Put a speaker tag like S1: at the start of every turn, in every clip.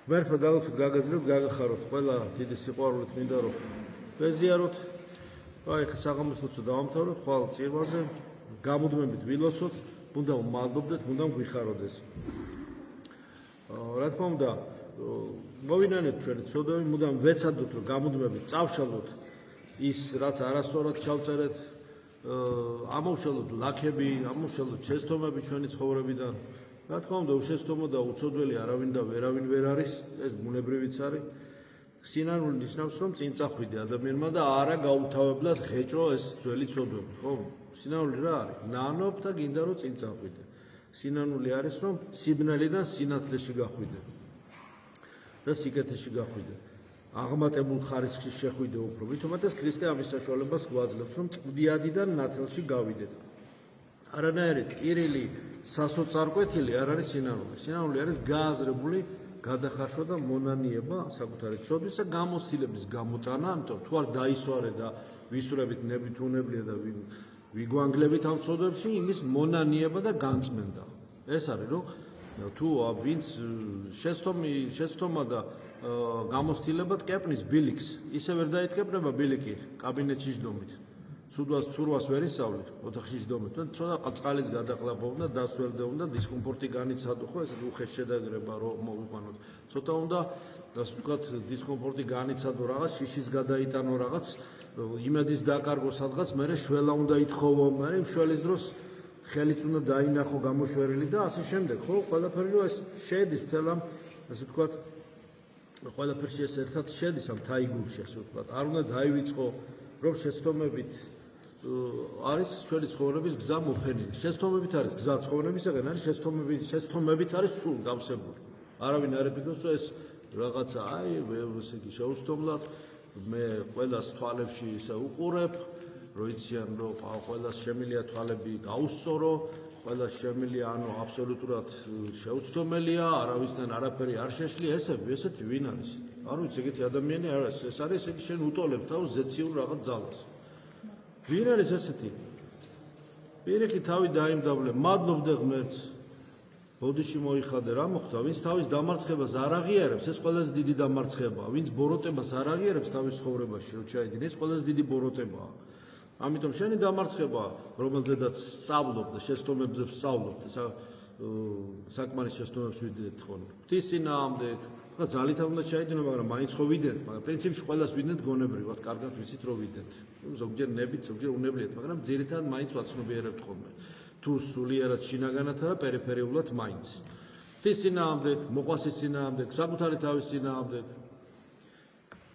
S1: ღმერთმა დაგვრჩით, გაგაზრდეთ, გაგახაროთ, ყველა დიდი სიყვარულით მინდა რომ ვეზიაროთ. აი ხა საღამოსლოცო დავამთავროთ, ხვალ წირვაზე გამუდმებით ვილოცოთ, უნდა მადლობდეთ, უნდა გვიხაროდეს. რა თქმა უნდა, მოვინანეთ ჩვენი ცოდვები, მუდამ ვეცადოთ რომ გამუდმებით წავშალოთ ის რაც არასწორად ჩავწერეთ, ამოვშალოთ ლაქები, ამოვშალოთ შეცდომები ჩვენი ცხოვრებიდან. რა თქმა უნდა, უშეცდომო და უცოდველი არავინ და ვერავინ ვერ არის, ეს ბუნებრივიც არის. სინანული ნიშნავს რომ წინ წახვიდე ადამიანმა და არა გაუთავებლად ღეჭო ეს ძველი ცოდვები, ხო? სინანული რა არის? ნანობ და გინდა რომ წინ წახვიდე. სინანული არის რომ სიბნელიდან სინათლეში გახვიდე და სიკეთეში გახვიდე. აღმატებულ ხარისხში შეხვიდე უფრო. ვითომაც ქრისტე ამის საშუალებას გვაძლევს რომ წვდიადიდან ნათელში გავიდეთ. არანაირი პირილი სასოწარკვეთილი არ არის სინანული. სინანული არის გააზრებული გადახარშვა და მონანიება საკუთარი ცოდვისა გამოცდილების გამოტანა, ამიტომ თუ არ დაისვარე და ვისურვებით ნებით უნებლიე და ვიგვანგლებით ამ ცოდვებში, იმის მონანიება და განწმენდა. ეს არის რომ თუ ვინც შეცდომა და გამოცდილებად კეპნის ბილიქს, ისე ვერ დაიწყებნება ბილიკი კაბინეტში ჯდომით. ცურვას ვერ ისავლით, ოთახში ჯდომით, ცოტა წყალის გადაყლაპავდა, დასველდეუნდა, დისკომფორტი განიცადო, ხო, ეს უხეშ შედაგრება რომ მოვიყვანოთ. ცოტა უნდა, ასე ვთქვათ, დისკომფორტი განიცადო რაღაც, შიშის გადაიტანო რაღაც, იმედის დაკარგო სადღაც, მერე შველა უნდა ითხოვო, მერე შველის დროს ხელიც უნდა დაინახო გამოშვერილი და ასე შემდეგ, ხო, ყველაფერი რომ ეს შედის თელ ამ, ასე ვთქვათ, ყველაფერში ეს ერთად შედის ამ თაიგულში, ასე ვთქვათ. არ უნდა დაივიწყო, რომ შეცდომებით არის ჩვენი ცხოვრების გზა მოფენილი. შეცდომებით არის გზა ცხოვრებისაკენ, არის შეცდომებით არის სულ დავსებული. არავინ არ იფიქროს, რომ ეს რაღაცა, აი, ესე იგი შეუსტომლად, მე ყველას თვალებში ისე უყურებ, რომ იციან, რომ ყველას შემილია თვალები გაუსწორო, ყველას შემილია, ანუ აბსოლუტურად შეუცდომელია, არავისთან არაფერი არ შეშლია, ესეთი ვინ არის? არ ვიცი, ეგეთი ადამიანი არ არის, ეს არის ესეთი შენ უტოლებ თავს ზეციურ რაღაც ძალას. ვინ არის ესეთი? პირიქით თავი დაიმდაბლე, მადლობდე ღმერთს. ბოდიში მოიხადე, რა მოხდა? ვინც თავის დამარცხებას არ აღიარებს, ეს ყველაზე დიდი დამარცხებაა. ვინც ბოროტებას არ აღიარებს თავის ცხოვრებაში, რომ ჩაიდინე, ეს ყველაზე დიდი ბოროტებაა. ამიტომ შენი დამარცხება, რომელზედაც სწავლობ და შეცდომებზე ვსწავლობ და საკმარის შეცდომებს ვიდეთ ხოლმე. ღვთისწინააღმდეგ, ხა ძალით უნდა ჩაიდინო, მაგრამ მაინც ხო ვიდეთ, მაგრამ პრინციპში ყველას ვიდეთ გონებრივად, კარგად ვიცით რომ ვიდეთ. ზოგჯერ ნებით, ზოგჯერ უნებლიეთ, მაგრამ ძირითადად მაინც ვაცნობიერებთ ხოლმე. თუ სულიერად შინაგანად არა, პერიფერიულად მაინც. ღვთისწინააღმდეგ, მოყვასის წინააღმდეგ, საკუთარი თავის წინააღმდეგ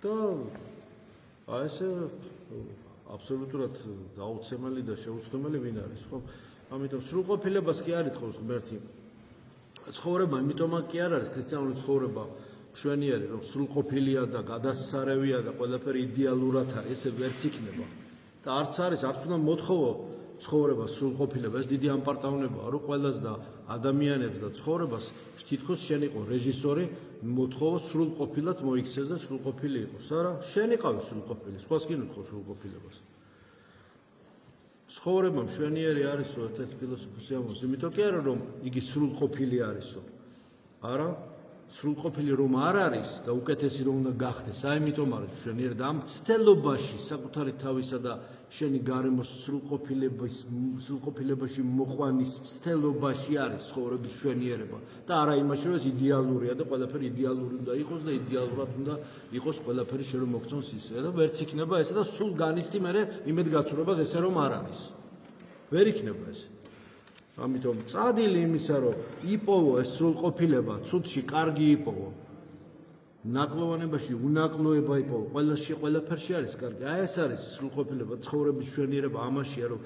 S1: და აი ესე აბსოლუტურად გაუცემელი და შეუცდომელი ვინ არის, ხო? ამიტომ სრულყოფილებას კი არ ითხოვს ღმერთი. ცხოვრება იმიტომა კი არ არის ქრისტიანული ცხოვრება მშვენიერი, რომ სრულყოფილია და გადასარევია და ყველაფერი იდეალურად არის, ესე ვერც იქნება. და არც არის, არც უნდა მოთხოვო ცხოვრებას სრულყოფილება, ეს დიდი ამპარტავნებაა, რომ ყველას და ადამიანებს და ცხოვრებას თითქოს შენ იყო რეჟისორი, მოთხოვო სრულყოფილად მოიქცეს და სრულყოფილი იყოს. არა, შენ იყავი სრულყოფილი, სხვას კი ნუთხოვ სრულყოფილებას. ცხოვრება მშვენიერი არისო, ერთ-ერთი ფილოსოფოსი ამბობს, იმიტომ კი არა, რომ იგი სრულყოფილი არისო. არა, სრულყოფილი რომ არ არის და უკეთესი რომ უნდა გახდეს, აი იმიტომ არის მშვენიერი და ამ ცდელობაში საკუთარი თავისა და შენი გარემოს სრულყოფილებაში მოყვანის ცდელობაში არის ცხოვრების მშვენიერება და არა იმაში, რომ ეს იდეალურია და ყველაფერი იდეალური უნდა იყოს და იდეალურად უნდა იყოს ყველაფერი შენ რომ მოგწონს ისე და ვერც იქნება ესე და სულ განიცდი მერე იმედგაცრუებას ესე რომ არ არის. ვერ იქნება ესე. ამიტომ წადილი იმისა, რომ იპოვო ეს სრულყოფილება, ცუდში კარგი იპოვო. ნაკლოვანებაში უნაკლოება იპოვო, ყველაფერში არის კარგი. აი ეს არის სრულყოფილება, ცხოვრების მშვენიერება ამაშია, რომ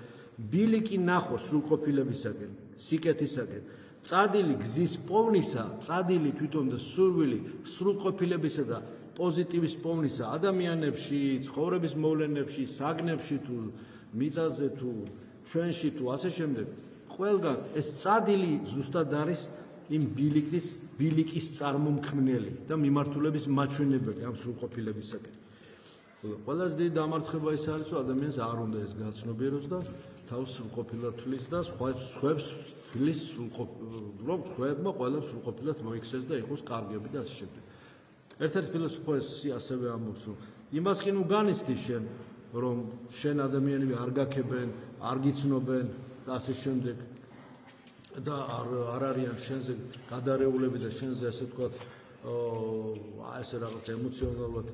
S1: ბილიკი ნახო სრულყოფილებისაკენ, სიკეთისაკენ. წადილი გზის პოვნისა, წადილი თვითონ და სურვილი სრულყოფილებისა და პოზიტივის პოვნისა ადამიანებში, ცხოვრების მოვლენებში, საგნებში თუ მიწაზე თუ ჩვენში თუ ასე შემდეგ. ყველგან ეს წადილი ზუსტად არის იმ ბილიკის წარმომქმნელი და მიმართულების მაჩვენებელი ამ სრულყოფილებისაკენ. ყველაზე დიდი დამარცხება ის არის, რომ ადამიანს არ უნდა ეს გაცნობიეროს და თავს სრულყოფილად თვლის და სხვებს თვლის სრულყოფილად, რომ ყველამ სრულყოფილად მოიქცეს და იყოს კარგები და ასე შემდეგ. ერთ-ერთი ფილოსოფოსი ასევე ამბობს, რომ იმას კი ნუ განიცდის შენ, რომ შენ ადამიანები არ გაქებენ, არ გიცნობენ და ასე შემდეგ და არ არიან შენზე გადარეულები და შენზე ასე ვთქვათ ესე რაღაც ემოციონალურად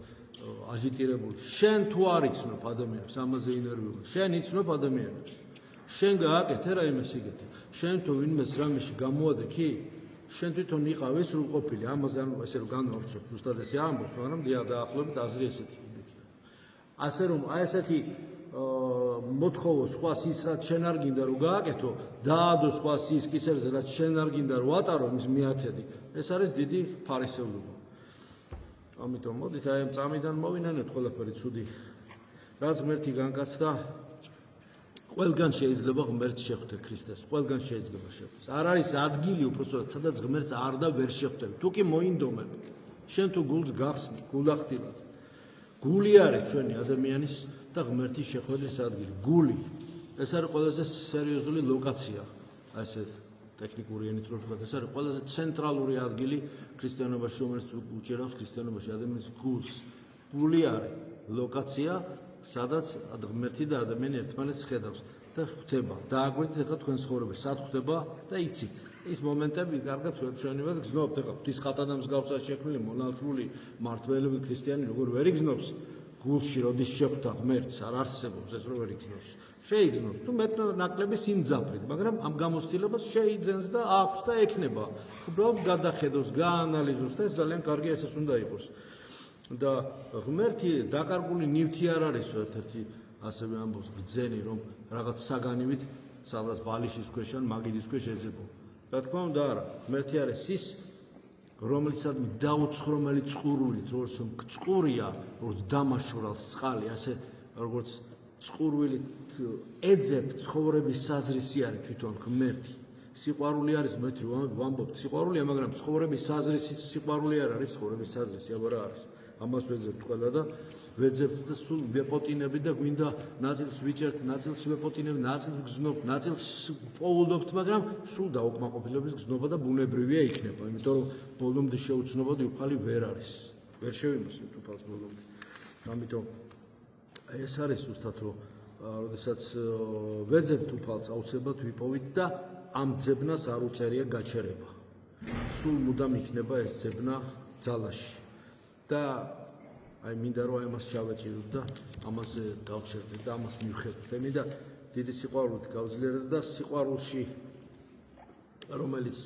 S1: აჟიტირებული. შენ თუ არ იცნობ ადამიანებს, ამაზე ინერვიულობ. შენ იცნობ ადამიანებს. შენ გააკეთე რაიმე სიგეთი. შენ თუ ვინმეს რამეში გამოადექი, შენ თვითონ იყავი სრულყოფილი. ამაზე ესე რომ განვავრცობ, ზუსტად ესე ამბობს, მაგრამ დაახლოებით აზრი ესეთი. ასე რომ აი ესეთი მოთხოვო სხვას ის რაც შენ არ გინდა რომ გააკეთო, დაადო სხვას ის კისერზე რაც შენ არ გინდა რომ ატარო მის მიათედი. ეს არის დიდი ფარისევლობა. ამიტომ მოდით აი ამ წამიდან მოვინანოთ ყველაფერი ცუდი. რაც ღმერთი განკაცდა, ყველგან შეიძლება ღმერთს შეხვდე ქრისტეს, ყველგან შეიძლება შეხვდეს. არ არის ადგილი უბრალოდ სადაც ღმერთს არ და ვერ შეხვდები. თუ კი მოინდომები, შენ თუ გულს გახსნი, გულახდილად. გული არის ჩვენი ადამიანის და ღმერთის შეხვედრის ადგილი. გული. ეს არის ყველაზე სერიოზული ლოკაცია. აი ეს ტექნიკური ენით რო ვთქვათ, ეს არის ყველაზე ცენტრალური ადგილი ქრისტიანობაში, რომელიც უჭერავს ქრისტიანობაში ადამიანის გულს. გული არის ლოკაცია, სადაც ღმერთი და ადამიანი ერთმანეთს ხედავს და ხვდება. დააკვირდით ახლა თქვენ ცხოვრებაში, სად ხვდება და იცით. ის მომენტები კარგად ჩვენივად გზნობთ, ახლა ღვთის ხატად მსგავსად შექმნილი მონათლული მართველი ქრისტიანი როგორ ვერ იგზნობს გულში, როდის შეხვდა ღმერთს, არ არსებობს ეს რო ვერ იგზნობს. შეიგზნობს, თუ მეტ ნაკლები სიმძაფრით, მაგრამ ამ გამოცდილებას შეიძენს და აქვს და ექნება. უბრალოდ გადახედოს, გაანალიზოს და ეს ძალიან კარგი ესეც უნდა იყოს. და ღმერთი დაკარგული ნივთი არ არის ერთ-ერთი ასევე ამბობს ბძენი რომ რაღაც საგანივით სადაც ბალიშის ქვეშ ან მაგიდის ქვეშ ეძებო. რა თქმა უნდა არა, ღმერთი არის ის რომელიცად დაუცხრომელი წყურვილით, როგორც წყურია, როგორც დამაშურალს წყალი, ასე როგორც წყურვილით ეძებ ცხოვრების საზრისი არის თვითონ ღმერთი. სიყვარული არის ღმერთი ვამბობთ, სიყვარულია, მაგრამ ცხოვრების საზრისი სიყვარული არ არის, ცხოვრების საზრისი აბა რა არის. ამას ვეძებთ ყველა და ვეძებთ და სულ ვეპოტინები და გვინდა ნაწილს ვიჭერთ, ნაწილს ვეპოტინებთ, ნაწილს გზნობთ, ნაწილს პოულობთ, მაგრამ სულ დაუკმაყოფილების გზნობა და ბუნებრივია იქნება, იმიტომ რომ ბოლომდე შეუცნობადი უფალი ვერ არის. ვერ შევიმოსვით უფალს ბოლომდე. ამიტომ ეს არის ზუსტად რომ როდესაც ვეძებთ უფალს აუცილებლად ვიპოვით და ამ ძებნას არ უწერია გაჩერება. სულ მუდამ იქნება ეს ძებნა ძალაში. და აი მინდა რომ ამას ჩავეჭიროთ და ამაზე გავჩერდეთ და ამას მივხედოთ. მინდა დიდი სიყვარულით გავძლიერდეთ და სიყვარულში რომელიც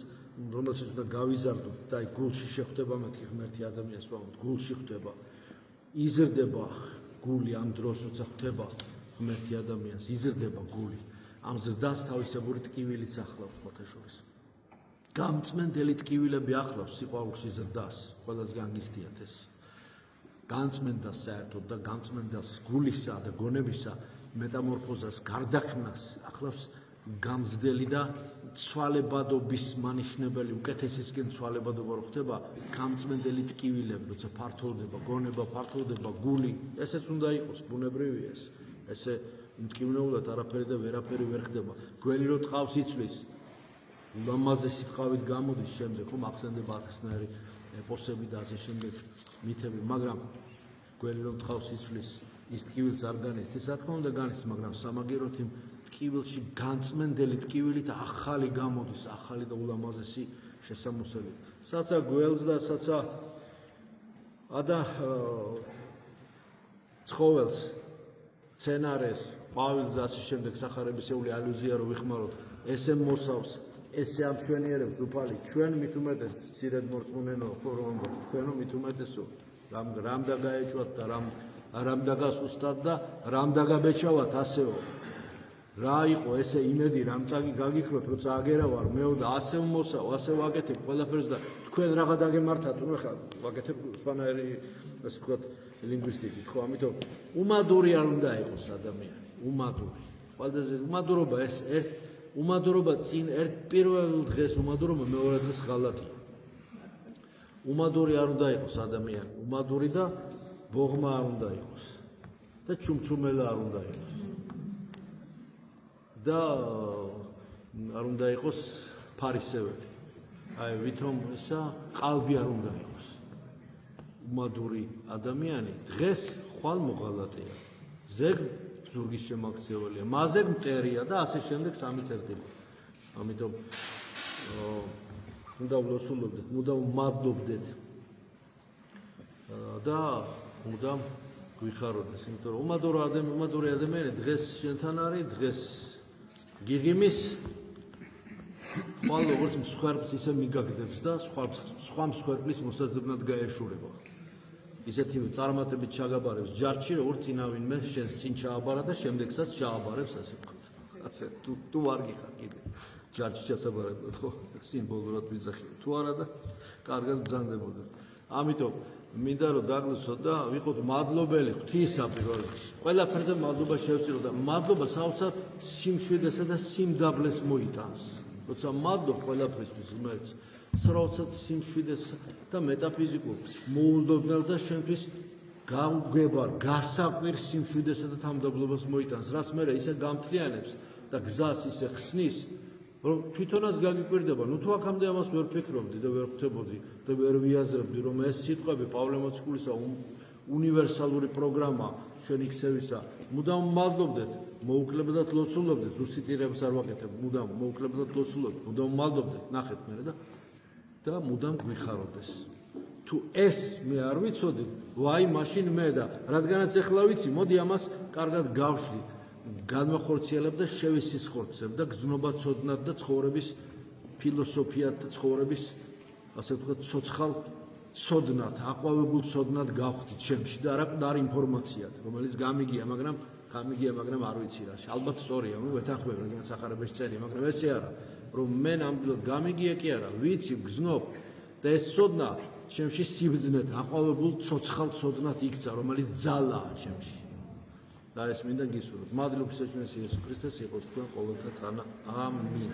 S1: უნდა გავიზარდოთ და აი გულში შეხვდება მეთქი ღმერთი ადამიანს ვამბობთ, გულში ხვდება. იზრდება გული ამ დროს როცა ხვდება ღმერთი ადამიანს, იზრდება გული. ამ ზრდას თავისებური ტკივილიც ახლავს მოთაშორის. გამწმენდელი ტკივილები ახლავს სიყვარულში ზრდას, ყველას განგიზდიათ ეს. განწმენდას საერთოდ და განწმენდას გულისა და გონებისა მეტამორფოზას, გარდაქმნას ახლავს გამზდელი და ცვალებადობის მანიშნებელი, უკეთესისკენ ცვალებადობა რო ხდება, გამწმენდელი ტკივილები, როცა ფართოვდება, გონება ფართოვდება, გული, ესეც უნდა იყოს, ბუნებრივია ეს. ესე მტკივნეულად არაფერი და ვერაფერი ვერ ხდება. გველი რო ტყავს იცვლის, ულამაზესი ტყავით გამოდის შემდეგ, ხომ ახსენდება ათასნაირი ეპოსები და ასე შემდეგ მითები, მაგრამ გველი რომ ტყავს იცვლის, ის ტკივილს არ განიცდის, რა თქმა უნდა განიცდის, მაგრამ სამაგეროთ იმ ტკივილში განწმენდელი ტკივილით ახალი გამოდის, ახალი და ულამაზესი შესამოსელი. საცა გველს და საცა ცხოველს, მცენარეს, ყვავილს და ასე შემდეგ სახარებისეული ალუზია რო ვიხმაროთ, ესე მოსავს, ესე ამშვენიერებს უფალი, ჩვენ მით უმეტეს მცირედ მორწმუნენო ხო რომ ამბობთ, თქვენო მით უმეტესო რამ დაგაეჭვათ და რამ დაგასუსტათ და რამ დაგაბეჭავათ ასეო. რა იყო ესე იმედი, რამ გაგიქროთ, როცა აგერა ვარ, მეო და ასე მოსავ, ასე ვაკეთებ ყველაფერს და თქვენ რაღა დაგემართათ, ნუ ხა ვაკეთებ სხვანაირი ასე ვთქვათ ლინგვისტიკით, ხო, ამიტომ უმადური არ უნდა იყოს ადამიანი, უმადური. ყველაზე უმადურობა ეს უმადურობა წინ პირველ დღეს უმადურობა მეორე დღეს ღალატია. უმადური არ უნდა იყოს ადამიანი, უმადური და ბოღმა არ უნდა იყოს და ჩუმჩუმელა არ უნდა იყოს. და არ უნდა იყოს ფარისეველი. აი ვითომ ისა ყალბი არ უნდა იყოს. უმადური ადამიანი დღეს ხვალ მოღალატეა. ზეგ ზურგის შემაქცეულია, მაზეგ მტერია და ასე შემდეგ სამი წერტილი. ამიტომ უნდა ვლოცულობდეთ, მუდამ მადლობდეთ და მუდამ გვიხაროდეს, იმიტომ რომ უმადური ადამიანი დღეს შენთან არის, დღეს გიღიმის ხვალ როგორც მსხვერპლს ისე მიგაგდებს და სხვა მსხვერპლის მოსაძებნად გაეშურება. ისეთი წარმატებით ჩაგაბარებს ჯარში, როგორც წინავინმე შენს წინ ჩააბარა და შემდეგსაც ჩააბარებს, ასე ვთქვათ. ასე თუ არ გიხარ კიდე ჯარში ჩასაბარებლად, ხო, სიმბოლურად ვიძახი თუ არა და კარგად ბრძანდებოდა. ამიტომ მინდა რომ დაგლოცოთ და ვიყოთ მადლობელი ღვთისა პირველ რიგში. ყველაფერზე მადლობა შევწირო და მადლობა საოცარ სიმშვიდესა და სიმდაბლეს მოიტანს. როცა მადლობ ყველაფრისთვის ღმერთს, სროцат სიმშვიდეს და მეტაფიზიკურ მოულოდნელ და შენთვის გავგებარ, გასაკვირ სიმშვიდესა და თამდაბლობას მოიტანს, რაც მე ისე გამთლიანებს და გზას ისე ხსნის, რომ თვითონაც გაგიკვირდება, ნუ თუ აქამდე ამას ვერ ფიქრობდი და ვერ ხვდებოდი და ვერ ვიაზრებდი, რომ ეს სიტყვები პავლე მოციქულისა უნივერსალური პროგრამა ჩვენ იქცევისა, მუდამ მადლობდეთ, მოუკლებლად ლოცულობდეთ, ზუსტირებას არ ვაკეთებ, მუდამ მოუკლებლად ლოცულობდეთ, მუდამ მადლობდეთ, ნახეთ მე და მუდამ გვიხაროდეს. თუ ეს მე არ ვიცოდი, ვაი მაშინ მე და რადგანაც ეხლა ვიცი, მოდი ამას კარგად გავშლი, განვახორციელებ და შევისისხორცებ და გზნობა ცოდნად და ცხოვრების ფილოსოფიად და ცხოვრების ასე ვთქვათ ცოცხალ ცოდნად, აყვავებულ ცოდნად გავხდით ჩემში და არა ინფორმაციად, რომელიც გამიგია, მაგრამ არ ვიცი რა. ალბათ სწორია, ვეთანხმებ, რადგანაც ახარებაში წერია, მაგრამ ესე არა, რომ მე ნამდვილად გამიგია კი არა, ვიცი, გზნობ და ეს ცოდნა ჩემში სიბძნეთ, აყვავებულ ცოცხალ ცოდნად იქცა, რომელიც ძალაა ჩემში. და ეს მინდა გისურვოთ. მადლობის საჩვენეს იესო ქრისტეს იყოს თქვენ ყოველთა თანა. ამინ.